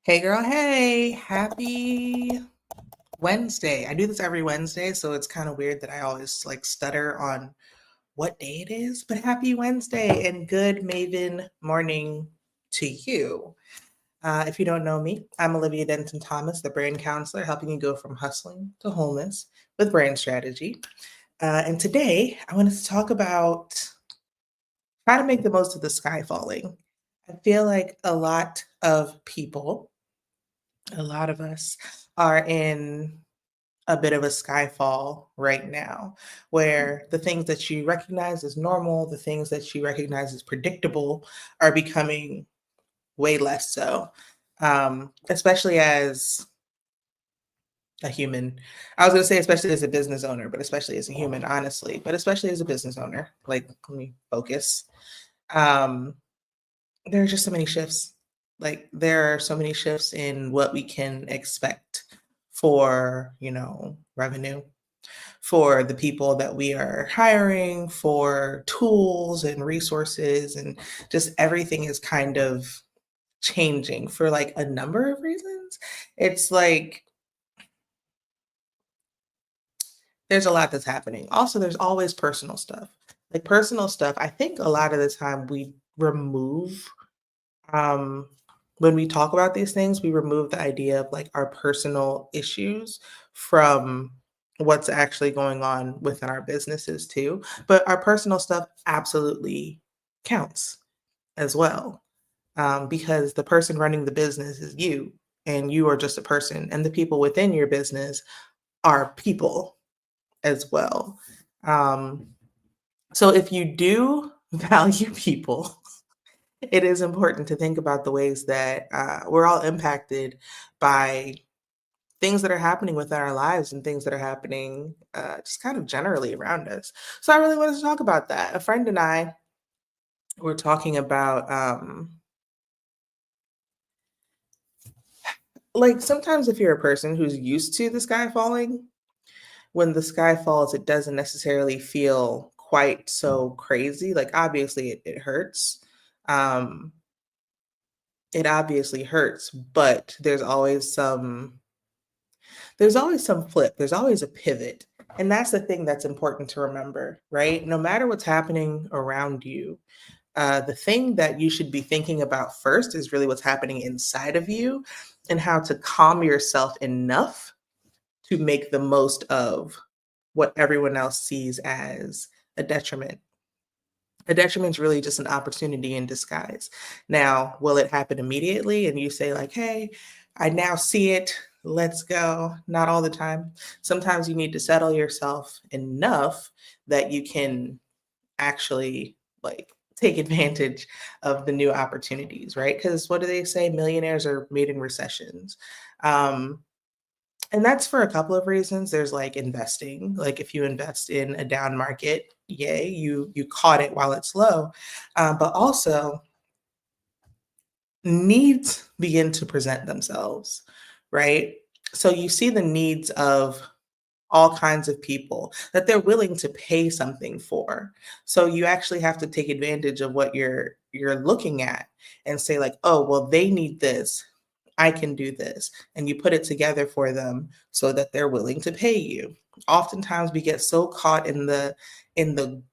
Hey girl, hey, happy Wednesday. I do this every Wednesday, so it's kind of weird that I always like stutter on what day it is, but happy Wednesday and good Maven morning to you. If you don't know me, I'm Olivia Denton Thomas, the brand counselor, helping you go from hustling to wholeness with brand strategy. And today I wanted to talk about how to make the most of the sky falling. I feel like a lot of us are in a bit of a skyfall right now, where the things that you recognize as normal, the things that you recognize as predictable, are becoming way less so. Especially as a human. I was going to say, especially as a business owner, but especially as a human, honestly, but especially as a business owner. Like, let me focus. Um, there are just so many shifts. Like there are so many shifts in what we can expect for, revenue, for the people that we are hiring, for tools and resources, and just everything is kind of changing for like a number of reasons. It's like there's a lot that's happening. Also, there's always personal stuff. Like personal stuff, I think a lot of the time we remove um, when we talk about these things, we remove the idea of like our personal issues from what's actually going on within our businesses too. But our personal stuff absolutely counts as well, because the person running the business is you, and you are just a person, and the people within your business are people as well. Um, so if you do value people, it is important to think about the ways that we're all impacted by things that are happening within our lives and things that are happening just kind of generally around us. So I really wanted to talk about that. A friend and I were talking about like sometimes if you're a person who's used to the sky falling, when the sky falls, it doesn't necessarily feel quite so crazy. Like obviously it hurts. Um, it obviously hurts, but there's always some flip, there's always a pivot. And that's the thing that's important to remember, right? No matter what's happening around you, the thing that you should be thinking about first is really what's happening inside of you and how to calm yourself enough to make the most of what everyone else sees as a detriment. A detriment is really just an opportunity in disguise. Now, will it happen immediately? And you say, like, hey, I now see it. Let's go. Not all the time. Sometimes you need to settle yourself enough that you can actually like take advantage of the new opportunities, right? Because what do they say? Millionaires are made in recessions. Um, and that's for a couple of reasons. There's like investing. Like if you invest in a down market, yay, you caught it while it's low. But also needs begin to present themselves, right? So you see the needs of all kinds of people that they're willing to pay something for. So you actually have to take advantage of what you're looking at and say like, "Oh, well they need this. I can do this." And you put it together for them so that they're willing to pay you. Oftentimes we get so caught in the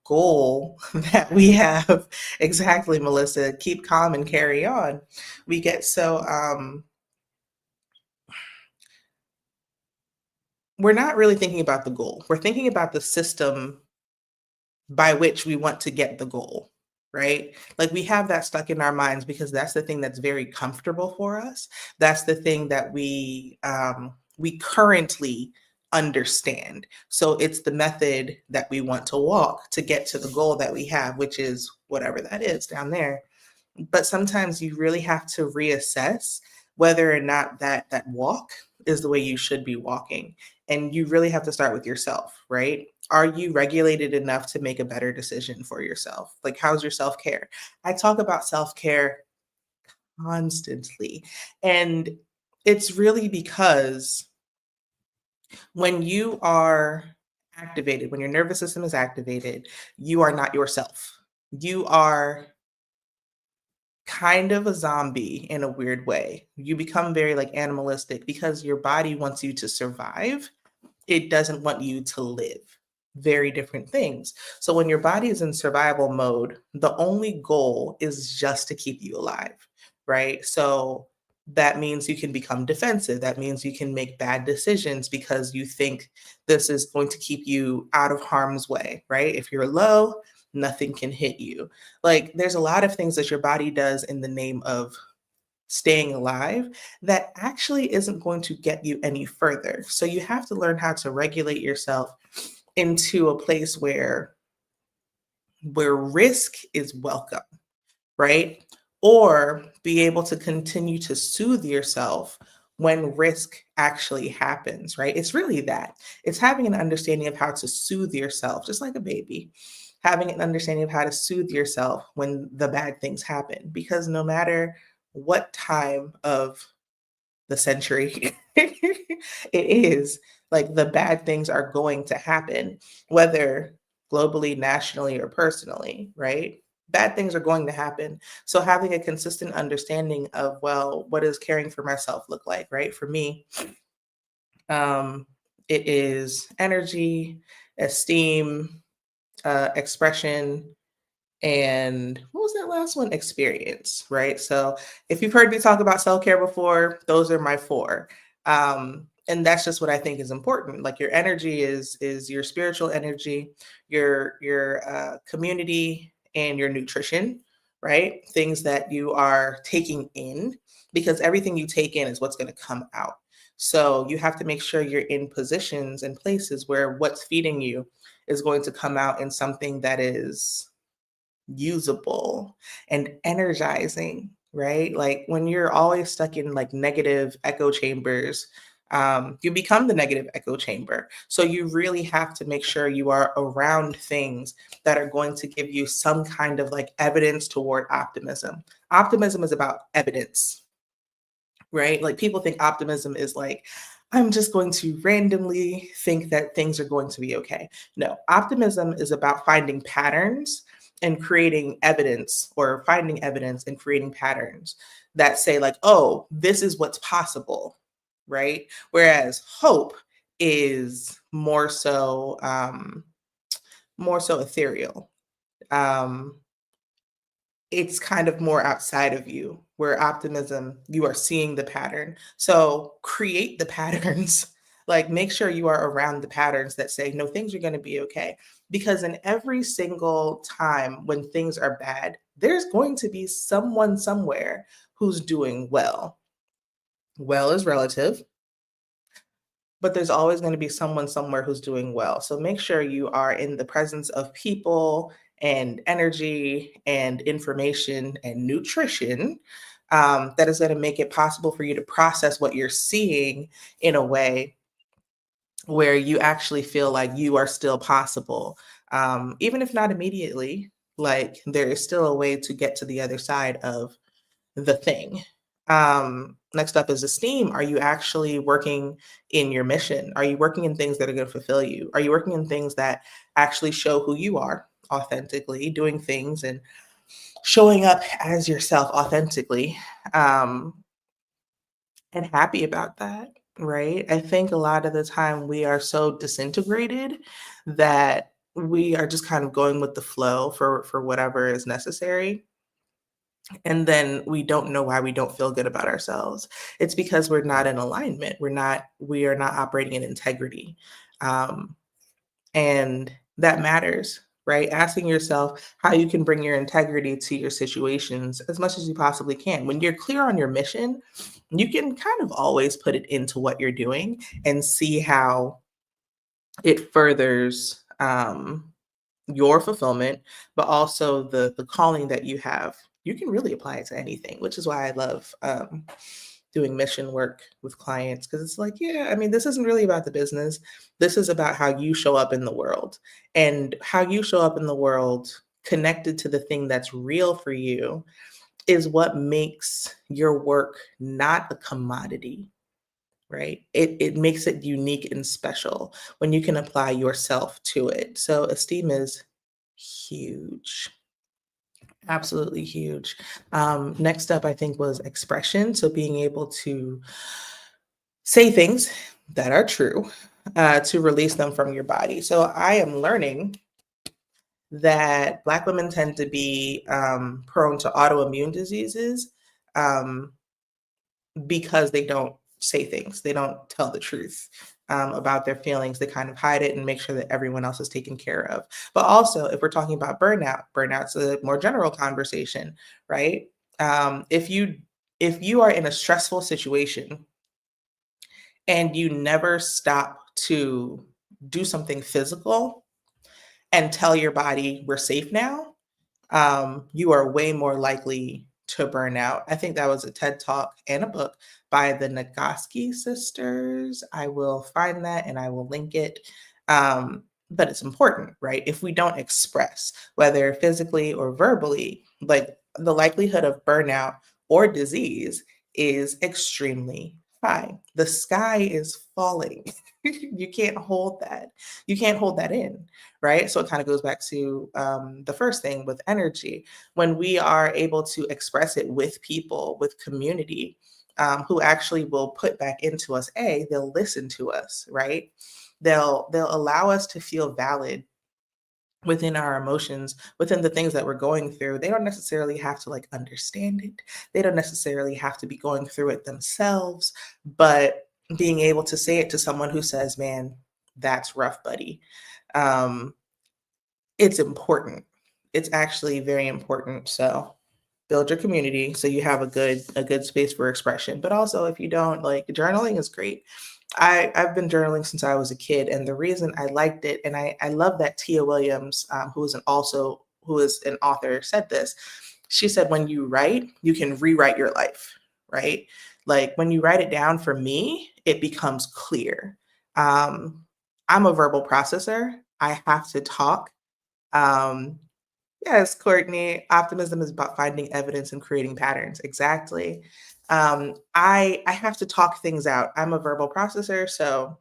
goal that we have. Exactly, Melissa, keep calm and carry on. We get so we're not really thinking about the goal. We're thinking about the system by which we want to get the goal, right? Like we have that stuck in our minds because that's the thing that's very comfortable for us. That's the thing that we currently understand. So it's the method that we want to walk to get to the goal that we have, which is whatever that is down there. But sometimes you really have to reassess whether or not that walk is the way you should be walking, and you really have to start with yourself, right? Are you regulated enough to make a better decision for yourself? Like how's your self-care? I talk about self-care constantly, and it's really because when you are activated, when your nervous system is activated, you are not yourself. You are kind of a zombie in a weird way. You become very like animalistic because your body wants you to survive. It doesn't want you to live. Very different things. So when your body is in survival mode, the only goal is just to keep you alive, right? So that means you can become defensive. That means you can make bad decisions because you think this is going to keep you out of harm's way, right? If you're low, nothing can hit you. Like there's a lot of things that your body does in the name of staying alive that actually isn't going to get you any further. So you have to learn how to regulate yourself into a place where risk is welcome, right? Or be able to continue to soothe yourself when risk actually happens, right? It's really that. It's having an understanding of how to soothe yourself, just like a baby, having an understanding of how to soothe yourself when the bad things happen. Because no matter what time of the century it is, like the bad things are going to happen, whether globally, nationally, or personally, right? Bad things are going to happen. So having a consistent understanding of, well, what does caring for myself look like, right? For me, um, it is energy, esteem, expression, and what was that last one? Experience, right? So if you've heard me talk about self-care before, those are my four. And that's just what I think is important. Like your energy is your spiritual energy, your community, and your nutrition, right? Things that you are taking in, because everything you take in is what's going to come out. So you have to make sure you're in positions and places where what's feeding you is going to come out in something that is usable and energizing, right? Like when you're always stuck in like negative echo chambers, you become the negative echo chamber. So you really have to make sure you are around things that are going to give you some kind of like evidence toward optimism. Optimism is about evidence, right? Like people think optimism is like, I'm just going to randomly think that things are going to be okay. No, optimism is about finding patterns and creating evidence, or finding evidence and creating patterns that say, like, oh, this is what's possible, right? Whereas hope is more so ethereal. Um, it's kind of more outside of you, where optimism, you are seeing the pattern. So create the patterns. Like make sure you are around the patterns that say, no, things are going to be okay. Because in every single time when things are bad, there's going to be someone somewhere who's doing well. Well is relative, but there's always going to be someone somewhere who's doing well. So make sure you are in the presence of people and energy and information and nutrition, that is going to make it possible for you to process what you're seeing in a way where you actually feel like you are still possible. Even if not immediately, like there is still a way to get to the other side of the thing. Next up is esteem. Are you actually working in your mission? Are you working in things that are going to fulfill you? Are you working in things that actually show who you are authentically, doing things and showing up as yourself authentically, um, and happy about that, right? I think a lot of the time we are so disintegrated that we are just kind of going with the flow for whatever is necessary, and then we don't know why we don't feel good about ourselves. It's because we're not in alignment. We are not operating in integrity. Um, and that matters, right? Asking yourself how you can bring your integrity to your situations as much as you possibly can. When you're clear on your mission, you can kind of always put it into what you're doing and see how it furthers your fulfillment, but also the calling that you have. You can really apply it to anything, which is why I love doing mission work with clients, because it's like, yeah, I mean, this isn't really about the business. This is about how you show up in the world, and how you show up in the world connected to the thing that's real for you is what makes your work not a commodity, right? It makes it unique and special when you can apply yourself to it. So esteem is huge. Absolutely huge. Next up, I think, was expression. So being able to say things that are true, to release them from your body. So I am learning that Black women tend to be prone to autoimmune diseases, um, because they don't say things, they don't tell the truth about their feelings. They kind of hide it and make sure that everyone else is taken care of. But also, if we're talking about burnout, burnout's a more general conversation, right? If you are in a stressful situation and you never stop to do something physical and tell your body we're safe now, you are way more likely to burn out. I think that was a TED talk and a book by the Nagoski sisters. I will find that and I will link it. But it's important, right? If we don't express, whether physically or verbally, like the likelihood of burnout or disease is extremely high. The sky is falling. You can't hold that. You can't hold that in, right? So it kind of goes back to the first thing with energy. When we are able to express it with people, with community, who actually will put back into us, they'll listen to us, right? They'll allow us to feel valid within our emotions, within the things that we're going through. They don't necessarily have to like understand it. They don't necessarily have to be going through it themselves, but being able to say it to someone who says, "Man, that's rough, buddy." Um, it's important. It's actually very important. So build your community so you have a good space for expression. But also if you don't, like, journaling is great. I've been journaling since I was a kid, and the reason I liked it, and I love that Tia Williams, who is an author, said this. She said, when you write, you can rewrite your life, right? Like when you write it down, for me, it becomes clear. Um, I'm a verbal processor. I have to talk. Um, yes, Courtney, optimism is about finding evidence and creating patterns. Exactly. I have to talk things out. I'm a verbal processor, so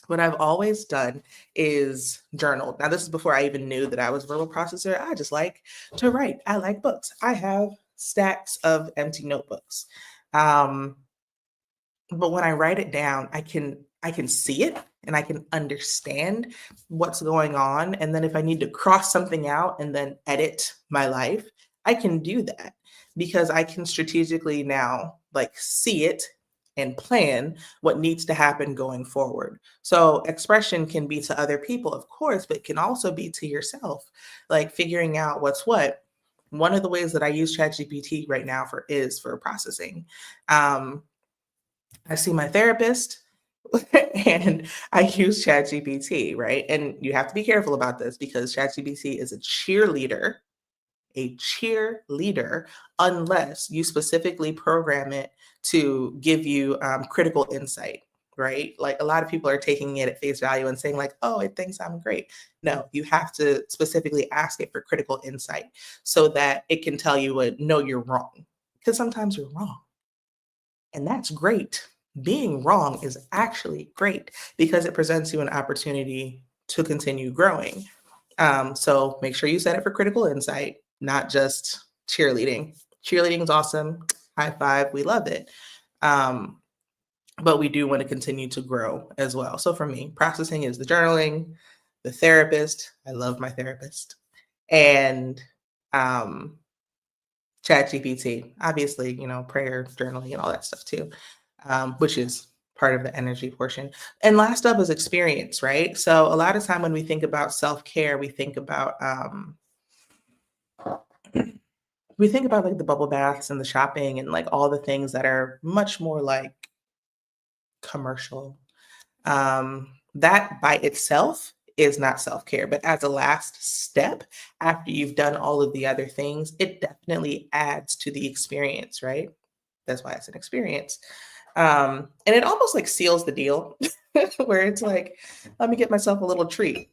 what I've always done is journal. Now, this is before I even knew that I was a verbal processor. I just like to write. I like books. I have stacks of empty notebooks. Um, but when I write it down, I can see it and I can understand what's going on. And then if I need to cross something out and then edit my life, I can do that because I can strategically now like see it and plan what needs to happen going forward. So expression can be to other people, of course, but it can also be to yourself, like figuring out what's what. One of the ways that I use ChatGPT right now for processing. Um, I see my therapist and I use ChatGPT, right? And you have to be careful about this because ChatGPT is a cheerleader, unless you specifically program it to give you critical insight, right? Like a lot of people are taking it at face value and saying, like, oh, it thinks I'm great. No, you have to specifically ask it for critical insight so that it can tell you, no, you're wrong. Because sometimes you're wrong. And that's great. Being wrong is actually great because it presents you an opportunity to continue growing. So make sure you set it for critical insight, not just cheerleading. Cheerleading is awesome. High five. We love it. Um, but we do want to continue to grow as well. So for me, processing is the journaling, the therapist. I love my therapist. And um, ChatGPT, obviously, prayer, journaling, and all that stuff too, which is part of the energy portion. And last up is experience, right? So a lot of time when we think about self-care, we think about like the bubble baths and the shopping and like all the things that are much more like commercial. That by itself is not self-care, but as a last step after you've done all of the other things, it definitely adds to the experience, right? That's why it's an experience. And it almost like seals the deal where it's like, let me get myself a little treat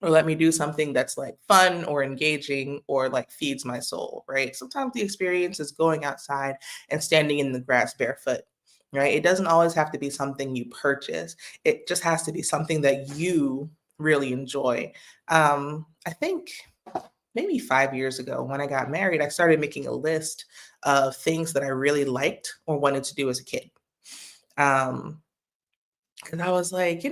or let me do something that's like fun or engaging or like feeds my soul, right? Sometimes the experience is going outside and standing in the grass barefoot, right? It doesn't always have to be something you purchase. It just has to be something that you really enjoy. I think maybe 5 years ago when I got married, I started making a list of things that I really liked or wanted to do as a kid. Um, and I was like,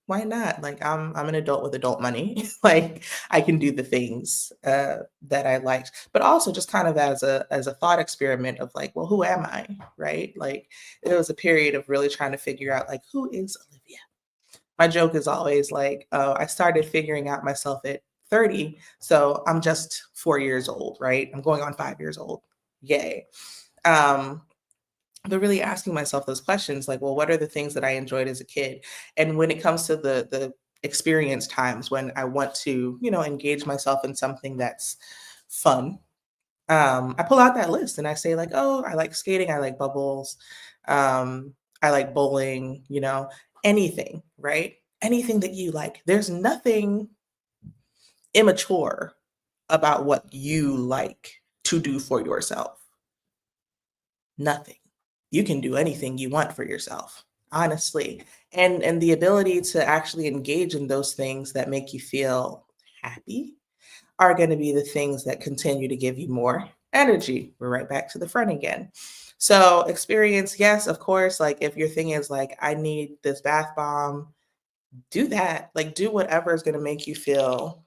why not? Like I'm an adult with adult money. Like I can do the things that I liked, but also just kind of as a thought experiment of like, well, who am I? Right? Like there was a period of really trying to figure out like who is Olivia? My joke is always like, oh, I started figuring out myself at 30, so I'm just 4 years old, right? I'm going on 5 years old. Yay. Um, but really asking myself those questions like, well, what are the things that I enjoyed as a kid? And when it comes to the experience times when I want to, engage myself in something that's fun, I pull out that list and I say like, oh, I like skating, I like bubbles, um, I like bowling, anything, right? Anything that you like. There's nothing immature about what you like to do for yourself. Nothing. You can do anything you want for yourself, honestly. And the ability to actually engage in those things that make you feel happy are going to be the things that continue to give you more energy. We're right back to the front again. So, experience, yes, of course. Like, if your thing is like, I need this bath bomb, do that. Like, do whatever is going to make you feel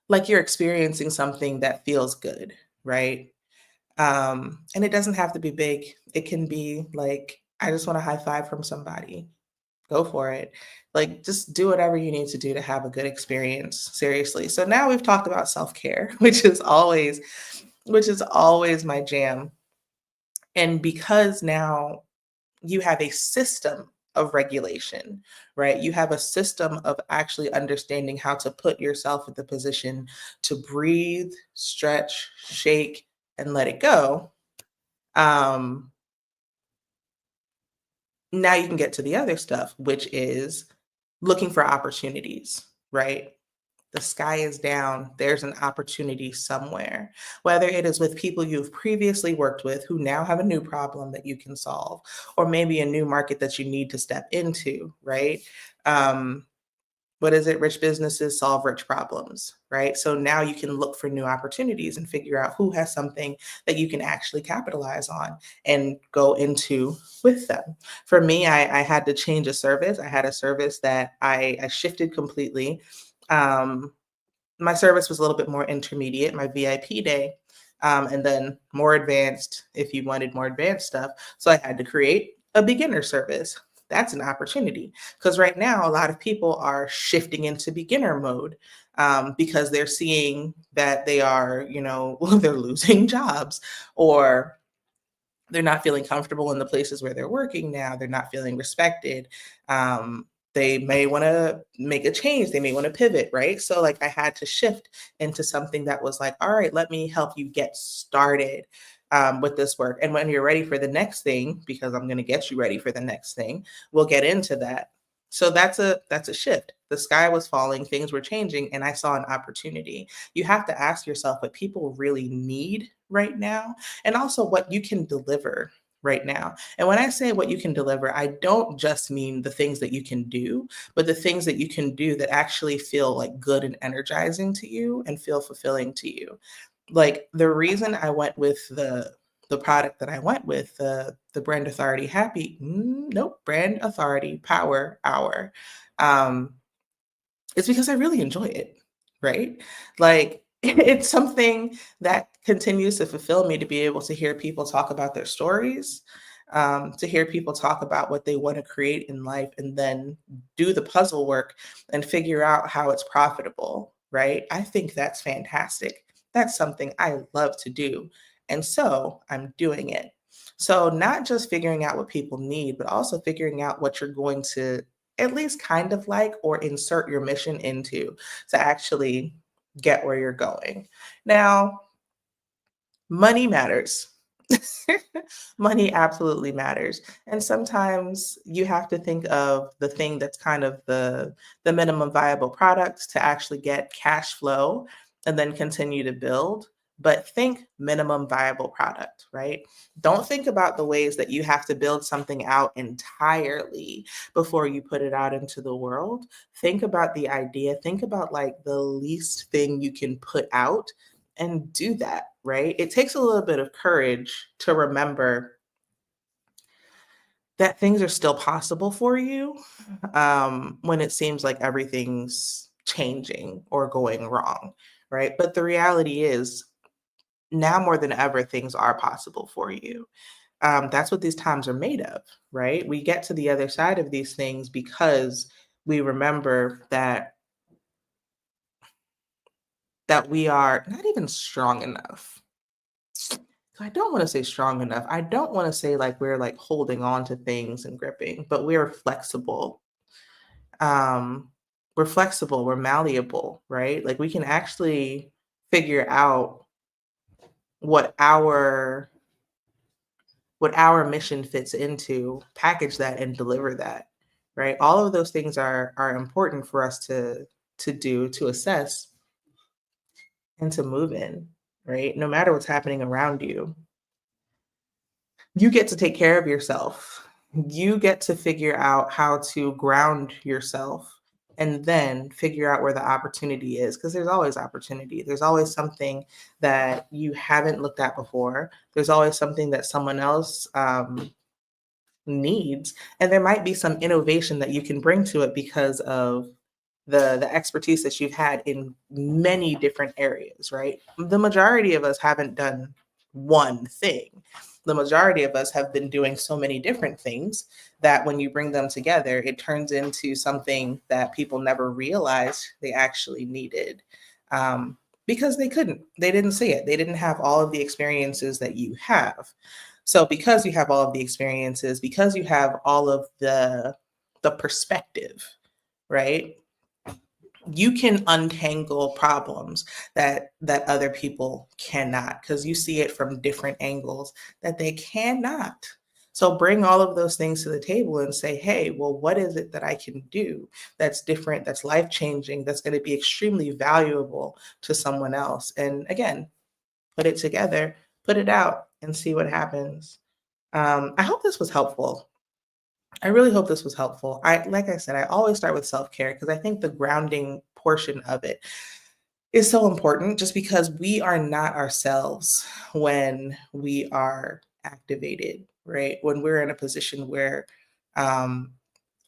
like you're experiencing something that feels good, right? And it doesn't have to be big. It can be like, I just want a high five from somebody. Go for it. Like, just do whatever you need to do to have a good experience. Seriously. So now we've talked about self-care, which is always my jam. And because now you have a system of regulation, right? You have a system of actually understanding how to put yourself in the position to breathe, stretch, shake, and let it go. Um, Now you can get to the other stuff, which is looking for opportunities, right? The sky is down. There's an opportunity somewhere, whether it is with people you've previously worked with who now have a new problem that you can solve, or maybe a new market that you need to step into, right? Um, what is it? Rich businesses solve rich problems, right? So now you can look for new opportunities and figure out who has something that you can actually capitalize on and go into with them. For me, I had to change a service. I had a service that I shifted completely. Um, my service was a little bit more intermediate, my VIP day, and then more advanced if you wanted more advanced stuff. So I had to create a beginner service. That's an opportunity because right now a lot of people are shifting into beginner mode because they're seeing that they are, they're losing jobs or they're not feeling comfortable in the places where they're working now. They're not feeling respected. They may want to make a change. They may want to pivot, right? So, like, I had to shift into something that was like, all right, let me help you get started with this work. And when you're ready for the next thing, because I'm going to get you ready for the next thing, we'll get into that. So that's a shift. The sky was falling, things were changing, and I saw an opportunity. You have to ask yourself what people really need right now and also what you can deliver right now. And when I say what you can deliver, I don't just mean the things that you can do, but the things that you can do that actually feel like good and energizing to you and feel fulfilling to you. Like the reason I went with the product that I went with, the brand authority happy, nope, brand authority power hour. Um, it's because I really enjoy it, right? Like it's something that continues to fulfill me to be able to hear people talk about their stories, to hear people talk about what they want to create in life, and then do the puzzle work and figure out how it's profitable, right? I think that's fantastic. That's something I love to do. And so I'm doing it. So, not just figuring out what people need, but also figuring out what you're going to at least kind of like or insert your mission into to actually get where you're going. Now, money matters. Money absolutely matters. And sometimes you have to think of the thing that's kind of the minimum viable product to actually get cash flow and then continue to build. but think minimum viable product, right? Don't think about the ways that you have to build something out entirely before you put it out into the world. Think about the idea, think about like the least thing you can put out and do that, right? It takes a little bit of courage to remember that things are still possible for you when it seems like everything's changing or going wrong, right? But the reality is, now more than ever, things are possible for you. That's what these times are made of, right? We get to the other side of these things because we remember that we are not even strong enough. I don't want to say strong enough. I don't want to say like we're like holding on to things and gripping, but we're flexible. Um, we're flexible, we're malleable, right? Like we can actually figure out what our what our mission fits into, package that and deliver that, right? All of those things are important for us to do, to assess and to move in, right? No matter what's happening around you, you get to take care of yourself. You get to figure out how to ground yourself and then figure out where the opportunity is, because there's always opportunity. There's always something that you haven't looked at before. There's always something that someone else needs, and there might be some innovation that you can bring to it because of the expertise that you've had in many different areas, right? The majority of us haven't done one thing. The majority of us have been doing so many different things that when you bring them together, it turns into something that people never realized they actually needed, because they couldn't. They didn't see it. They didn't have all of the experiences that you have. So because you have all of the experiences, because you have all of the perspective, right? You can untangle problems that other people cannot, because you see it from different angles that they cannot. So bring all of those things to the table and say, hey, well, what is it that I can do that's different, that's life changing, that's going to be extremely valuable to someone else? And again, put it together, put it out, and see what happens. I hope this was helpful. I really hope this was helpful. Like I said, I always start with self-care because I think the grounding portion of it is so important, just because we are not ourselves when we are activated, right? When we're in a position where um,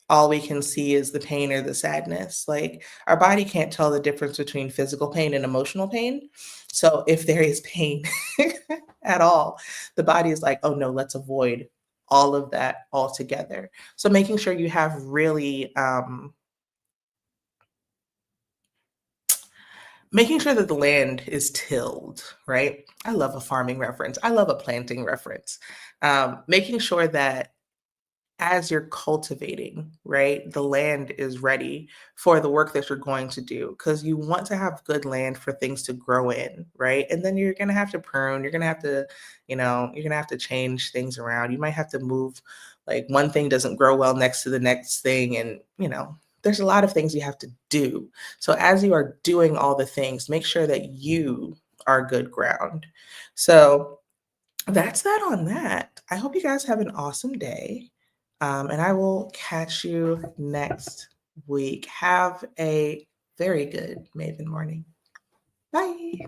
all we can see is the pain or the sadness. Like our body can't tell the difference between physical pain and emotional pain. So if there is pain at all, the body is like, oh no, let's avoid all of that altogether. So making sure you have really making sure that the land is tilled, right? I love a farming reference. I love a planting reference. Making sure that as you're cultivating, right, the land is ready for the work that you're going to do, because you want to have good land for things to grow in, right? And then you're going to have to prune, you're going to have to, you're going to have to change things around. You might have to move, like one thing doesn't grow well next to the next thing. And, there's a lot of things you have to do. So as you are doing all the things, make sure that you are good ground. So, that's that on that. I hope you guys have an awesome day. And I will catch you next week. Have a very good Maven morning. Bye.